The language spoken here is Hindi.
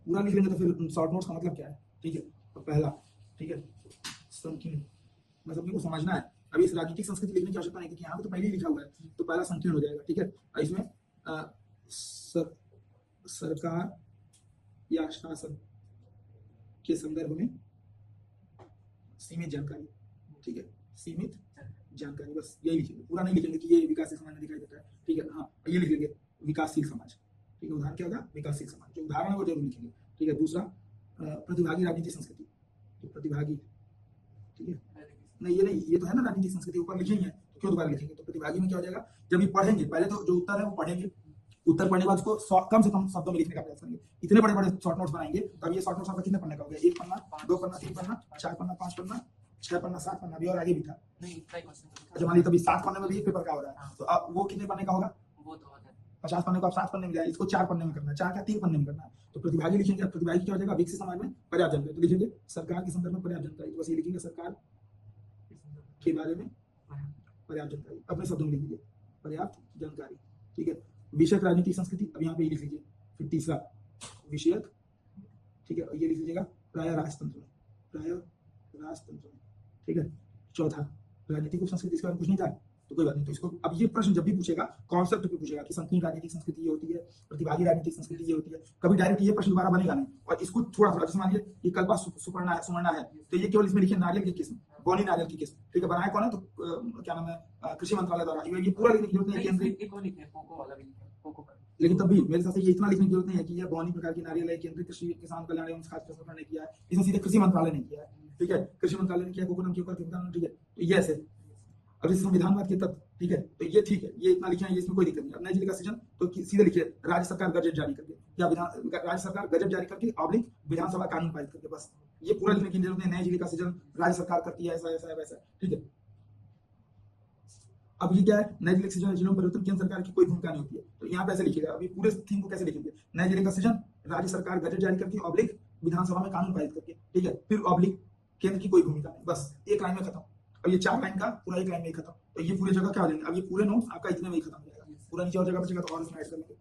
पूरा लिख लेंगे तो फिर शॉर्ट नोट्स का मतलब क्या है, ठीक है। तो पहला, ठीक है, संकीर्ण, मैं सभी को समझना है। अभी इस राजनीतिक संस्कृति लिखने की आवश्यकता नहीं थी कि यहाँ पे तो पहले ही लिखा हुआ है, तो पहला संकीर्ण हो जाएगा, ठीक है। और इसमें सरकार या शासन के संदर्भ में सीमित जानकारी, ठीक है, सीमित जानकारी, बस यही लिखेंगे, पूरा नहीं लिखेंगे कि ये विकासशील समाज में दिखाई देता है, ठीक है। हाँ, ये लिख लेंगे विकासशील समाज, ठीक है। उदाहरण क्या होगा, विकासशील समाज, जो उदाहरण है वो जरूर लिखेंगे, ठीक है। दूसरा प्रतिभागी राजनीतिक संस्कृति, तो प्रतिभागी, ठीक है, नहीं ये नहीं, ये तो है ना राजनीतिक संस्कृति, ऊपर लिखेंगे तो क्यों दोबारा लिखेंगे। तो प्रतिभागी में क्या हो जाएगा, जब ये पढ़ेंगे, पहले तो जो उत्तर है वो पढ़ेंगे, उत्तर पढ़ने के बाद उसको कम से कम शब्दों में लिखने का प्रयास करेंगे। इतने बड़े बड़े शॉर्ट नोट्स बनाएंगे, तो अब ये शॉर्ट नोट्स आपका कितने पन्ने का हो गया, 1 पन्ना, 2 पन्ना, 3 पन्ना, 4 पन्ना, 5 पन्ना, 6 पन्ना, 7 पन्ना, अभी और आगे भी था। अच्छा मान लीजिए तभी 7 पन्ने में भी एक पेपर का हो रहा है, तो अब वो कितने पन्ने का होगा, 50 पन्ने को आप 7 पन्ने में जाए, इसको 4 पन्ने में करना है, 4 क्या 3 पन्ने में करना है। तो प्रतिभागी लिखेंगे, प्रतिभागी क्या हो जाएगा, विकसित समाज में पर्याप्त जानकारी, तो लिखेंगे सरकार के संदर्भ में पर्याप्त जानकारी, तो बस ये लिखेंगे सरकार के बारे में पर्याप्त जानकारी, अपने शब्दों में लिखिए पर्याप्त जानकारी, ठीक है। विषयक राजनीतिक संस्कृति, अब यहाँ पे ये लिख लीजिए। फिर तीसरा विषयक, ठीक है, ये लिख लीजिएगा प्राय राजतंत्र में, प्राय राजतंत्र में, ठीक है। चौथा राजनीतिक संस्कृति, इसके बारे में कुछ नहीं था तो कोई बात नहीं, तो इसको अब ये प्रश्न जब भी पूछेगा कॉन्सेप्ट पे पूछेगा कि संकीर्ण राजनीतिक संस्कृति ये होती है, प्रतिभागी राजनीतिक संस्कृति ये होती है, कभी डायरेक्ट ये प्रश्न दोबारा बनेगा नहीं। और इसको थोड़ा थोड़ा, जैसे मानिए ये कल्पा सुपर्णा है, सुवर्णा है, तो ये केवल इसमें लिखिए नारियल की किस्म, बौनी नारियल की किस्म, ठीक है। बनाया कौन है, तो क्या नाम है, कृषि मंत्रालय द्वारा, ये पूरा लिखने की जरूरत नहीं है केंद्रीय, लेकिन तब भी मेरे हिसाब से ये इतना लिखने की जरूरत नहीं है कि यह बौनी प्रकार की नारियल है, केंद्रीय कृषि किसान कल्याण एवं खाद्य प्रसंस्करण ने किया है, इसे सीधे कृषि मंत्रालय ने किया है, ठीक है। कृषि मंत्रालय ने किया, कोकोनम के ऊपर, ठीक है। तो ये ऐसे, अब इस संविधानवाद के तत्व, ठीक है, तो ये ठीक है, ये इतना लिखे हैं, ये इसमें कोई दिक्कत नहीं। अब नए जिले का सृजन, तो सीधे लिखिए राज्य सरकार गजट जारी करके, या राज्य सरकार गजट जारी करके ऑब्लिक विधानसभा कानून पारित करके, बस ये पूरा लिखने की जरूरत नहीं। नए जिले का सृजन राज्य सरकार करती है, ऐसा ऐसा है वैसा, ठीक है। अब ये क्या है, नए जिले के सृजन जिलों में परिवर्तन केंद्र सरकार की कोई भूमिका नहीं होती है, तो यहाँ पे ऐसे लिखिएगा। अभी पूरे थीम को कैसे लिखेंगे, नए जिले का सृजन राज्य सरकार गजट जारी करके ऑब्लिक विधानसभा में कानून पारित करके, ठीक है। फिर ऑब्लिक केंद्र की कोई भूमिका नहीं, बस एक लाइन में खत्म। अब ये 4 लाइन का पूरा एक लाइन में खत्म, तो ये पूरे जगह क्या हो जाएंगे, अब ये पूरे नोट्स आपका इतने में ही खत्म हो जाएगा, पूरा नीचे और जगह बचेगा तो और इसमें ऐड कर लेंगे।